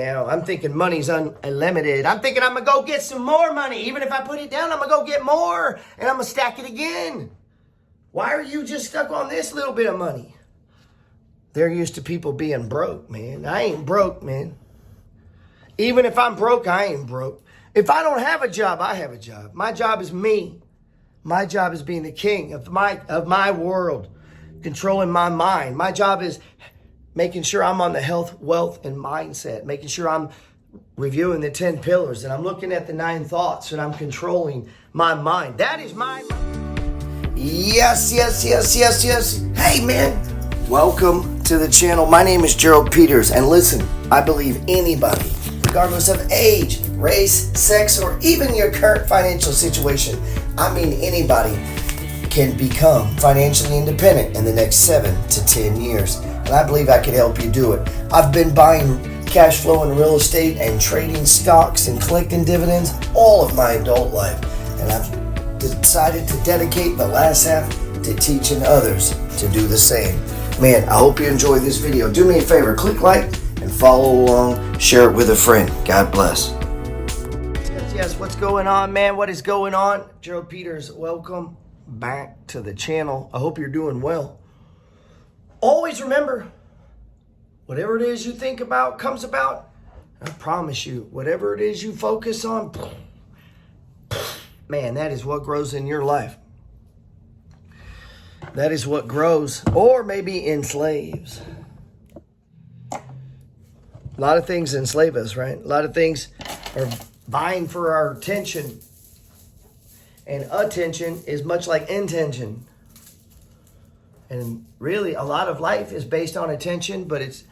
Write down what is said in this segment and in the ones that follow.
Now, I'm thinking money's unlimited. I'm thinking I'm going to go get some more money. Even if I put it down, I'm going to go get more. And I'm going to stack it again. Why are you just stuck on this little bit of money? They're used to people being broke, man. I ain't broke, man. Even if I'm broke, I ain't broke. If I don't have a job, I have a job. My job is me. My job is being the king of my world, controlling my mind. My job is making sure I'm on the health, wealth, and mindset, making sure I'm reviewing the 10 pillars, and I'm looking at the 9 thoughts, and I'm controlling my mind. That is my... Yes. Hey, man. Welcome to the channel. My name is Gerald Peters, and listen, I believe anybody, regardless of age, race, sex, or even your current financial situation, I mean anybody can become financially independent in the next 7 to 10 years. And I believe I can help you do it. I've been buying cash flow in real estate and trading stocks and collecting dividends all of my adult life. And I've decided to dedicate the last half to teaching others to do the same. Man, I hope you enjoy this video. Do me a favor, click like and follow along. Share it with a friend. God bless. Yes, what's going on, man? What is going on? Gerald Peters, welcome back to the channel. I hope you're doing well. Always remember, whatever it is you think about comes about. I promise you, whatever it is you focus on, man, that is what grows in your life. That is what grows, or maybe enslaves. A lot of things enslave us, right? A lot of things are vying for our attention. And attention is much like intention. And really, a lot of life is based on attention, but it's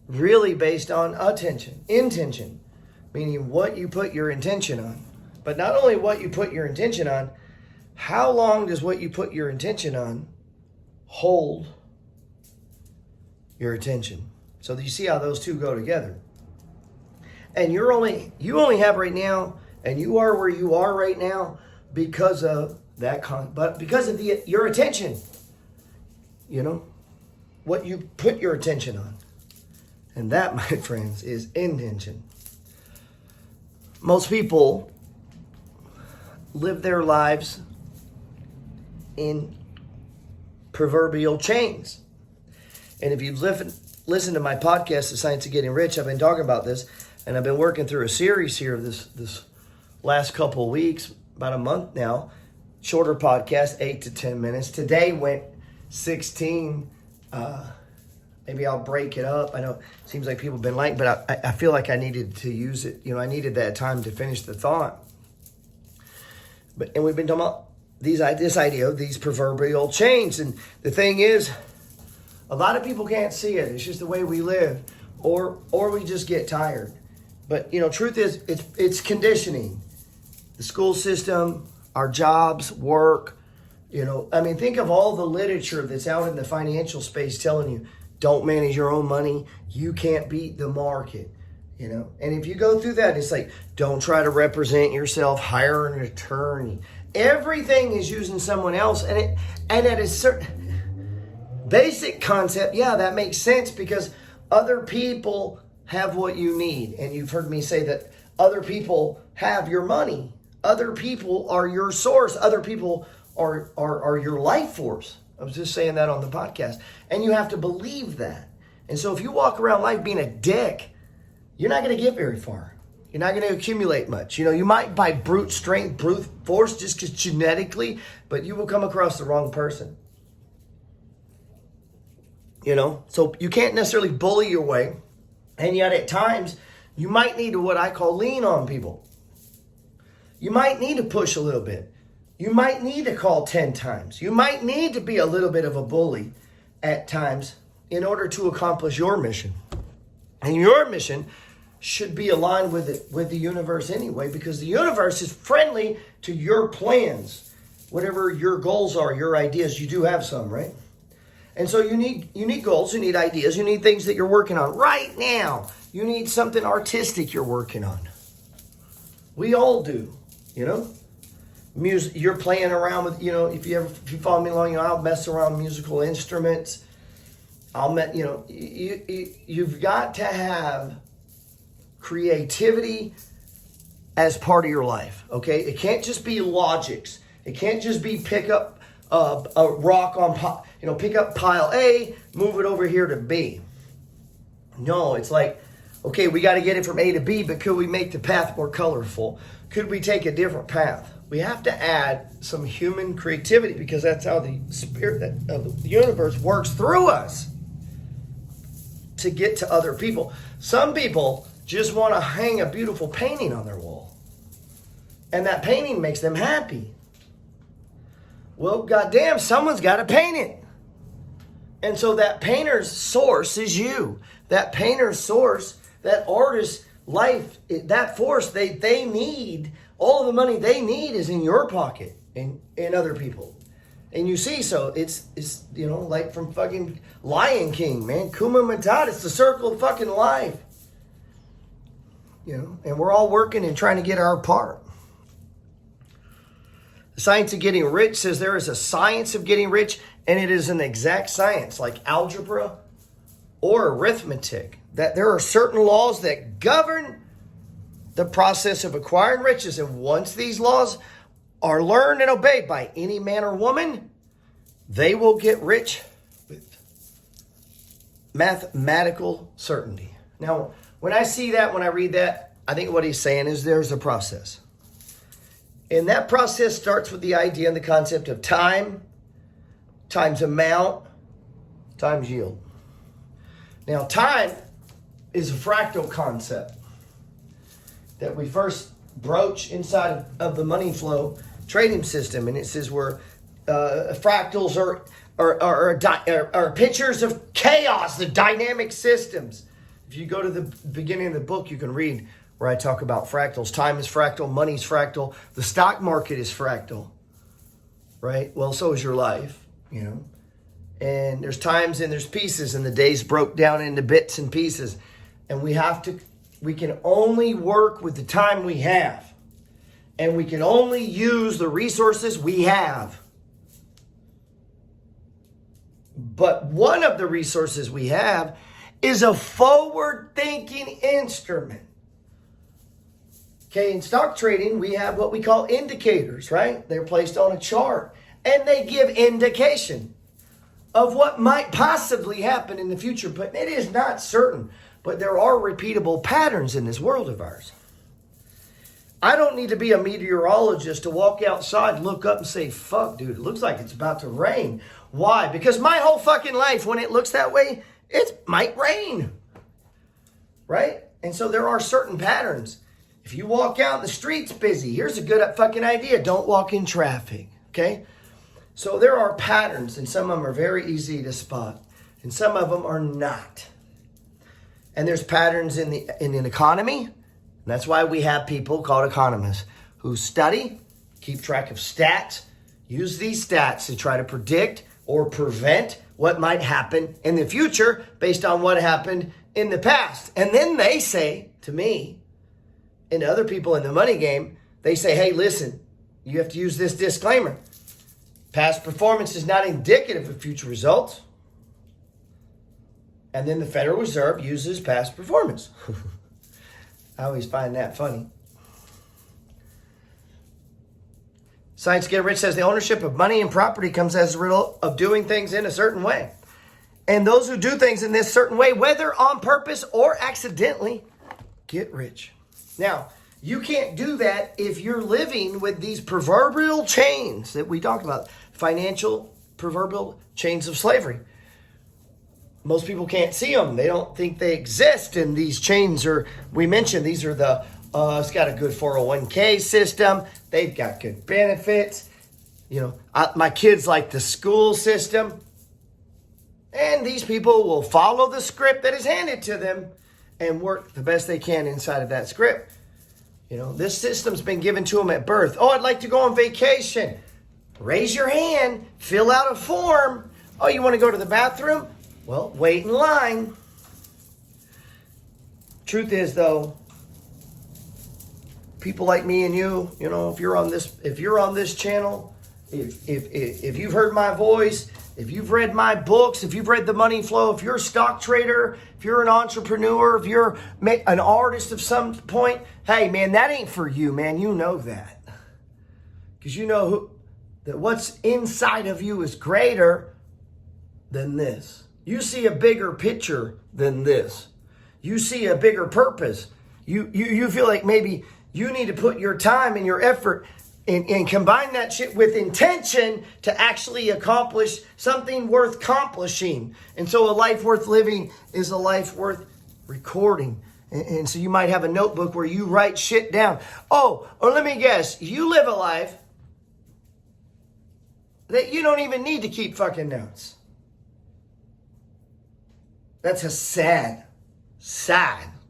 really based on attention, intention, meaning what you put your intention on. But not only what you put your intention on, how long does what you put your intention on hold your attention? So you see how those two go together. And you only have right now, and you are where you are right now because of that, but because of your attention. You know, what you put your attention on. And that, my friends, is intention. Most people live their lives in proverbial chains. And if you've listened to my podcast, The Science of Getting Rich, I've been talking about this, and I've been working through a series here this last couple of weeks, about a month now, shorter podcast, 8 to 10 minutes. Today went 16. Maybe I'll break it up. I know it seems like people have been liking, but I feel like I needed to use it. You know, I needed that time to finish the thought. And we've been talking about this idea of these proverbial chains. And the thing is, a lot of people can't see it. It's just the way we live, or we just get tired. But, you know, truth is, it's conditioning. The school system, our jobs, work, you know. I mean, think of all the literature that's out in the financial space telling you, don't manage your own money. You can't beat the market, you know. And if you go through that, it's like, don't try to represent yourself. Hire an attorney. Everything is using someone else. And at a certain basic concept, yeah, that makes sense because other people have what you need. And you've heard me say that other people have your money. Other people are your source. Other people are your life force. I was just saying that on the podcast. And you have to believe that. And so if you walk around life being a dick, you're not going to get very far. You're not going to accumulate much. You know, you might by brute strength, brute force, just because genetically, but you will come across the wrong person. You know, so you can't necessarily bully your way. And yet at times, you might need to what I call lean on people. You might need to push a little bit. You might need to call 10 times. You might need to be a little bit of a bully at times in order to accomplish your mission. And your mission should be aligned with the universe anyway, because the universe is friendly to your plans. Whatever your goals are, your ideas, you do have some, right? And so you need goals, you need ideas, you need things that you're working on right now. You need something artistic you're working on. We all do, you know? Music, you're playing around with, you know, if you follow me along, you know, I'll mess around with musical instruments. You've got to have creativity as part of your life, okay? It can't just be logics. It can't just be pick up a rock on, pick up pile A, move it over here to B. No, it's like, okay, we got to get it from A to B, but could we make the path more colorful? Could we take a different path? We have to add some human creativity because that's how the spirit of the universe works through us to get to other people. Some people just want to hang a beautiful painting on their wall, and that painting makes them happy. Well, goddamn, someone's got to paint it. And so that painter's source is you. That painter's source, that artist's life, that force, they need, all of the money they need is in your pocket and in other people. And you see, so it's like from fucking Lion King, man. Kuma Matata, it's the circle of fucking life. And we're all working and trying to get our part. The Science of Getting Rich says there is a science of getting rich, and it is an exact science like algebra or arithmetic. That there are certain laws that govern the process of acquiring riches. And once these laws are learned and obeyed by any man or woman, they will get rich with mathematical certainty. Now, when I see that, when I read that, I think what he's saying is there's a process. And that process starts with the idea and the concept of time times amount times yield. Now, time is a fractal concept that we first broach inside of the money flow trading system. And it says where fractals are pictures of chaos, the dynamic systems. If you go to the beginning of the book, you can read where I talk about fractals. Time is fractal, money's fractal, the stock market is fractal, right? Well, so is your life, And there's times and there's pieces, and the days broke down into bits and pieces. And we can only work with the time we have. And we can only use the resources we have. But one of the resources we have is a forward-thinking instrument. Okay, in stock trading, we have what we call indicators, right? They're placed on a chart, and they give indication of what might possibly happen in the future, but it is not certain. But there are repeatable patterns in this world of ours. I don't need to be a meteorologist to walk outside, look up and say, fuck, dude, it looks like it's about to rain. Why? Because my whole fucking life, when it looks that way, it might rain, right? And so there are certain patterns. If you walk out, the street's busy. Here's a good fucking idea. Don't walk in traffic, okay? So there are patterns, and some of them are very easy to spot, and some of them are not. And there's patterns in an economy, and that's why we have people called economists who study, keep track of stats, use these stats to try to predict or prevent what might happen in the future based on what happened in the past. And then they say to me and to other people in the money game, they say, hey, listen, you have to use this disclaimer. Past performance is not indicative of future results. And then the Federal Reserve uses past performance. I always find that funny. Science Get Rich says the ownership of money and property comes as a result of doing things in a certain way. And those who do things in this certain way, whether on purpose or accidentally, get rich. Now, you can't do that if you're living with these proverbial chains that we talked about. Financial proverbial chains of slavery. Most people can't see them. They don't think they exist. And these chains are, we mentioned, these are the, it's got a good 401k system. They've got good benefits. My kids like the school system. And these people will follow the script that is handed to them and work the best they can inside of that script. This system's been given to them at birth. Oh, I'd like to go on vacation. Raise your hand. Fill out a form. Oh, you want to go to the bathroom? Well, wait in line. Truth is, though, people like me and you, if you're on this channel, if you've heard my voice, If you've read my books, if you've read The Money Flow, if you're a stock trader, if you're an entrepreneur, if you're an artist of some point, hey, man, that ain't for you, man. You know that. Because you know that what's inside of you is greater than this. You see a bigger picture than this. You see a bigger purpose. You feel like maybe you need to put your time and your effort and combine that shit with intention to actually accomplish something worth accomplishing. And so a life worth living is a life worth recording. And so you might have a notebook where you write shit down. Or let me guess, you live a life that you don't even need to keep fucking notes. That's a sad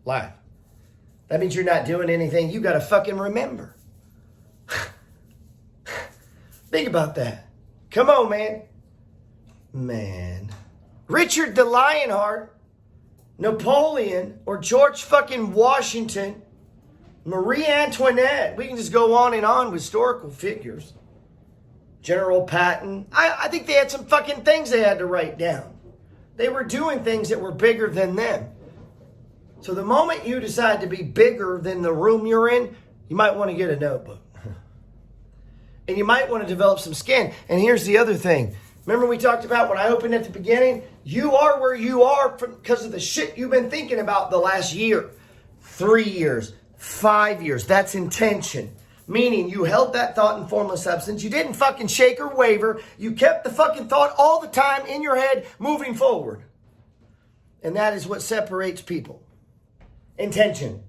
life. That means you're not doing anything you got to fucking remember. Think about that. Come on, man. Man. Richard the Lionheart, Napoleon, or George fucking Washington, Marie Antoinette. We can just go on and on with historical figures. General Patton. I think they had some fucking things they had to write down. They were doing things that were bigger than them. So the moment you decide to be bigger than the room you're in, you might want to get a notebook. And you might want to develop some skin. And here's the other thing. Remember we talked about when I opened at the beginning? You are where you are because of the shit you've been thinking about the last year, 3 years, 5 years. That's intention. Meaning you held that thought in formless substance. You didn't fucking shake or waver. You kept the fucking thought all the time in your head moving forward. And that is what separates people. Intention.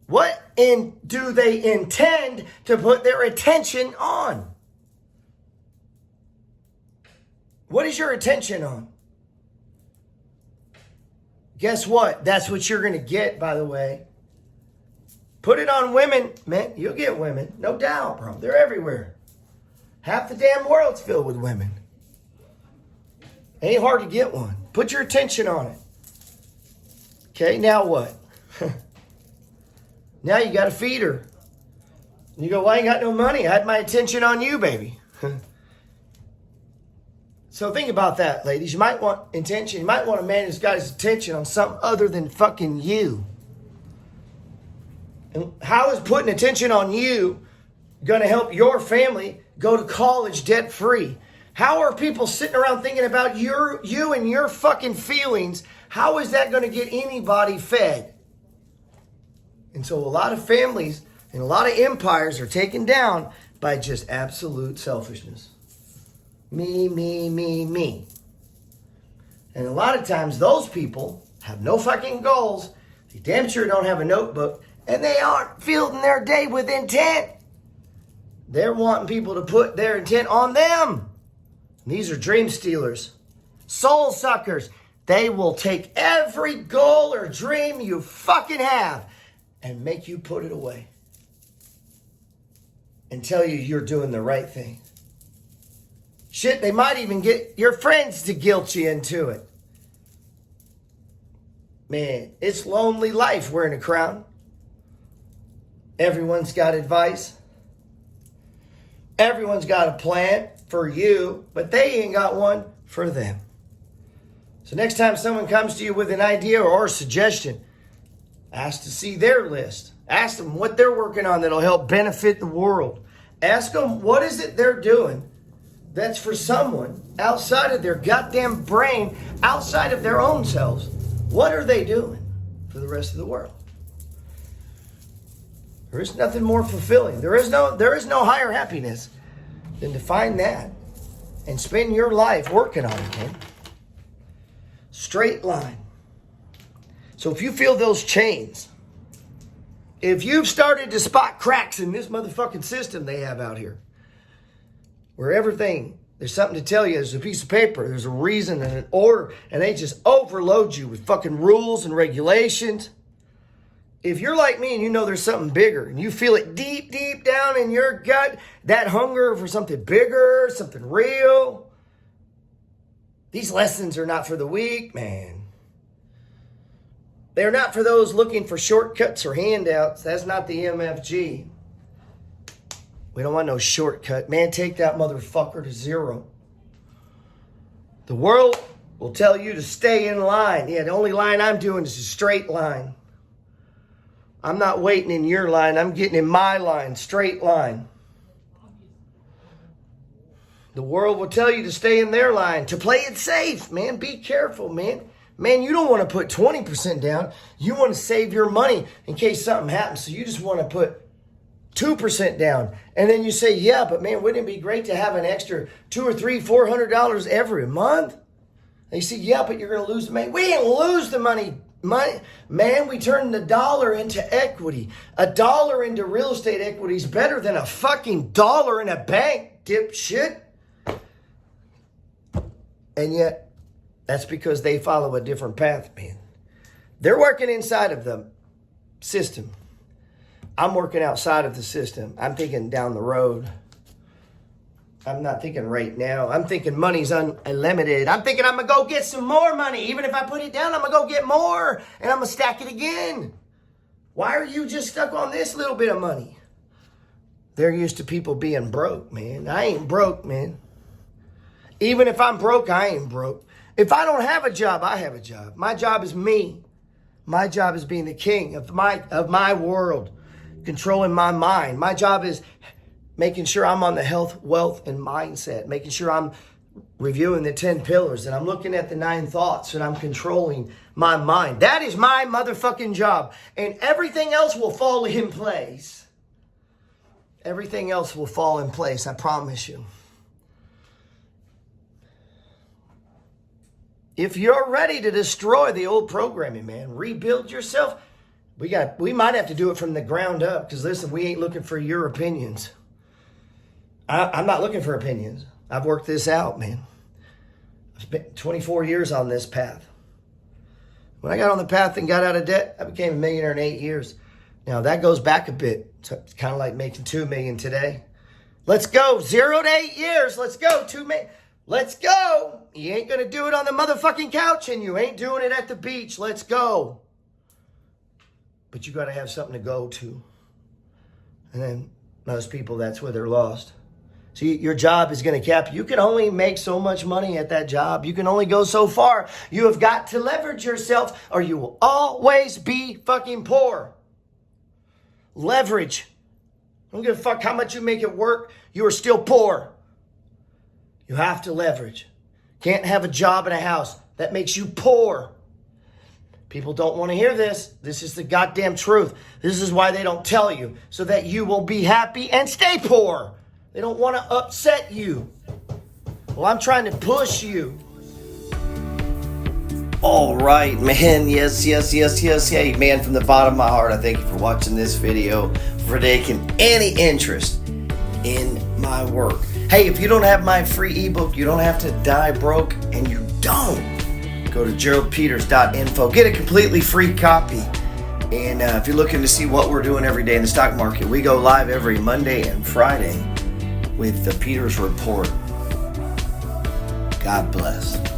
What do they intend to put their attention on? What is your attention on? Guess what? That's what you're going to get, by the way. Put it on women, man. You'll get women. No doubt, bro. They're everywhere. Half the damn world's filled with women. Ain't hard to get one. Put your attention on it. Okay, now what? Now you got to feed her. You go, well, I ain't got no money. I had my attention on you, baby. So think about that, ladies. You might want intention. You might want a man who's got his attention on something other than fucking you. And how is putting attention on you going to help your family go to college debt-free? How are people sitting around thinking about you and your fucking feelings? How is that going to get anybody fed? And so a lot of families and a lot of empires are taken down by just absolute selfishness. Me, me, me, me. And a lot of times those people have no fucking goals. They damn sure don't have a notebook. And they aren't fielding their day with intent. They're wanting people to put their intent on them. These are dream stealers. Soul suckers. They will take every goal or dream you fucking have and make you put it away. And tell you you're doing the right thing. Shit, they might even get your friends to guilt you into it. Man, it's lonely life wearing a crown. Everyone's got advice. Everyone's got a plan for you, but they ain't got one for them. So next time someone comes to you with an idea or a suggestion, ask to see their list. Ask them what they're working on that'll help benefit the world. Ask them what is it they're doing that's for someone outside of their goddamn brain, outside of their own selves. What are they doing for the rest of the world? There is nothing more fulfilling. There is no higher happiness than to find that and spend your life working on it, man. Straight line. So if you feel those chains, if you've started to spot cracks in this motherfucking system they have out here, where everything, there's something to tell you, there's a piece of paper, there's a reason and an order, and they just overload you with fucking rules and regulations. If you're like me and you know there's something bigger and you feel it deep, deep down in your gut, that hunger for something bigger, something real, these lessons are not for the weak, man. They're not for those looking for shortcuts or handouts. That's not the MFG. We don't want no shortcut. Man, take that motherfucker to zero. The world will tell you to stay in line. Yeah, the only line I'm doing is a straight line. I'm not waiting in your line. I'm getting in my line, straight line. The world will tell you to stay in their line, to play it safe, man. Be careful, man. Man, you don't want to put 20% down. You want to save your money in case something happens. So you just want to put 2% down. And then you say, yeah, but man, wouldn't it be great to have an extra $200 or $400 every month? And you say, yeah, but you're going to lose the money. We didn't lose the money. Man, we turned the dollar into equity. A dollar into real estate equity is better than a fucking dollar in a bank, dipshit. And yet, that's because they follow a different path, man. They're working inside of the system. I'm working outside of the system. I'm thinking down the road. I'm not thinking right now. I'm thinking money's unlimited. I'm thinking I'm going to go get some more money. Even if I put it down, I'm going to go get more. And I'm going to stack it again. Why are you just stuck on this little bit of money? They're used to people being broke, man. I ain't broke, man. Even if I'm broke, I ain't broke. If I don't have a job, I have a job. My job is me. My job is being the king of my world, controlling my mind. My job is making sure I'm on the health, wealth, and mindset, making sure I'm reviewing the 10 pillars, and I'm looking at the 9 thoughts, and I'm controlling my mind. That is my motherfucking job, and everything else will fall in place. Everything else will fall in place, I promise you. If you're ready to destroy the old programming, man, rebuild yourself, we might have to do it from the ground up. Because listen, we ain't looking for your opinions. I'm not looking for opinions. I've worked this out, man. I've spent 24 years on this path. When I got on the path and got out of debt, I became a millionaire in 8 years. Now that goes back a bit. So it's kind of like making $2 million today. Let's go. 0 to 8 years. Let's go. 2 million. Let's go. You ain't going to do it on the motherfucking couch, and you ain't doing it at the beach. Let's go. But you got to have something to go to. And then most people, that's where they're lost. See, your job is going to cap you. You can only make so much money at that job. You can only go so far. You have got to leverage yourself, or you will always be fucking poor. Leverage. I don't give a fuck how much you make it work. You are still poor. You have to leverage. Can't have a job and a house. That makes you poor. People don't want to hear this. This is the goddamn truth. This is why they don't tell you. So that you will be happy and stay poor. They don't want to upset you. Well, I'm trying to push you. All right, man. Yes. Hey, man, from the bottom of my heart, I thank you for watching this video, for taking any interest in my work. Hey, if you don't have my free ebook, you don't have to die broke, and you don't. Go to geraldpeters.info. Get a completely free copy. And if you're looking to see what we're doing every day in the stock market, we go live every Monday and Friday with the Peters Report. God bless.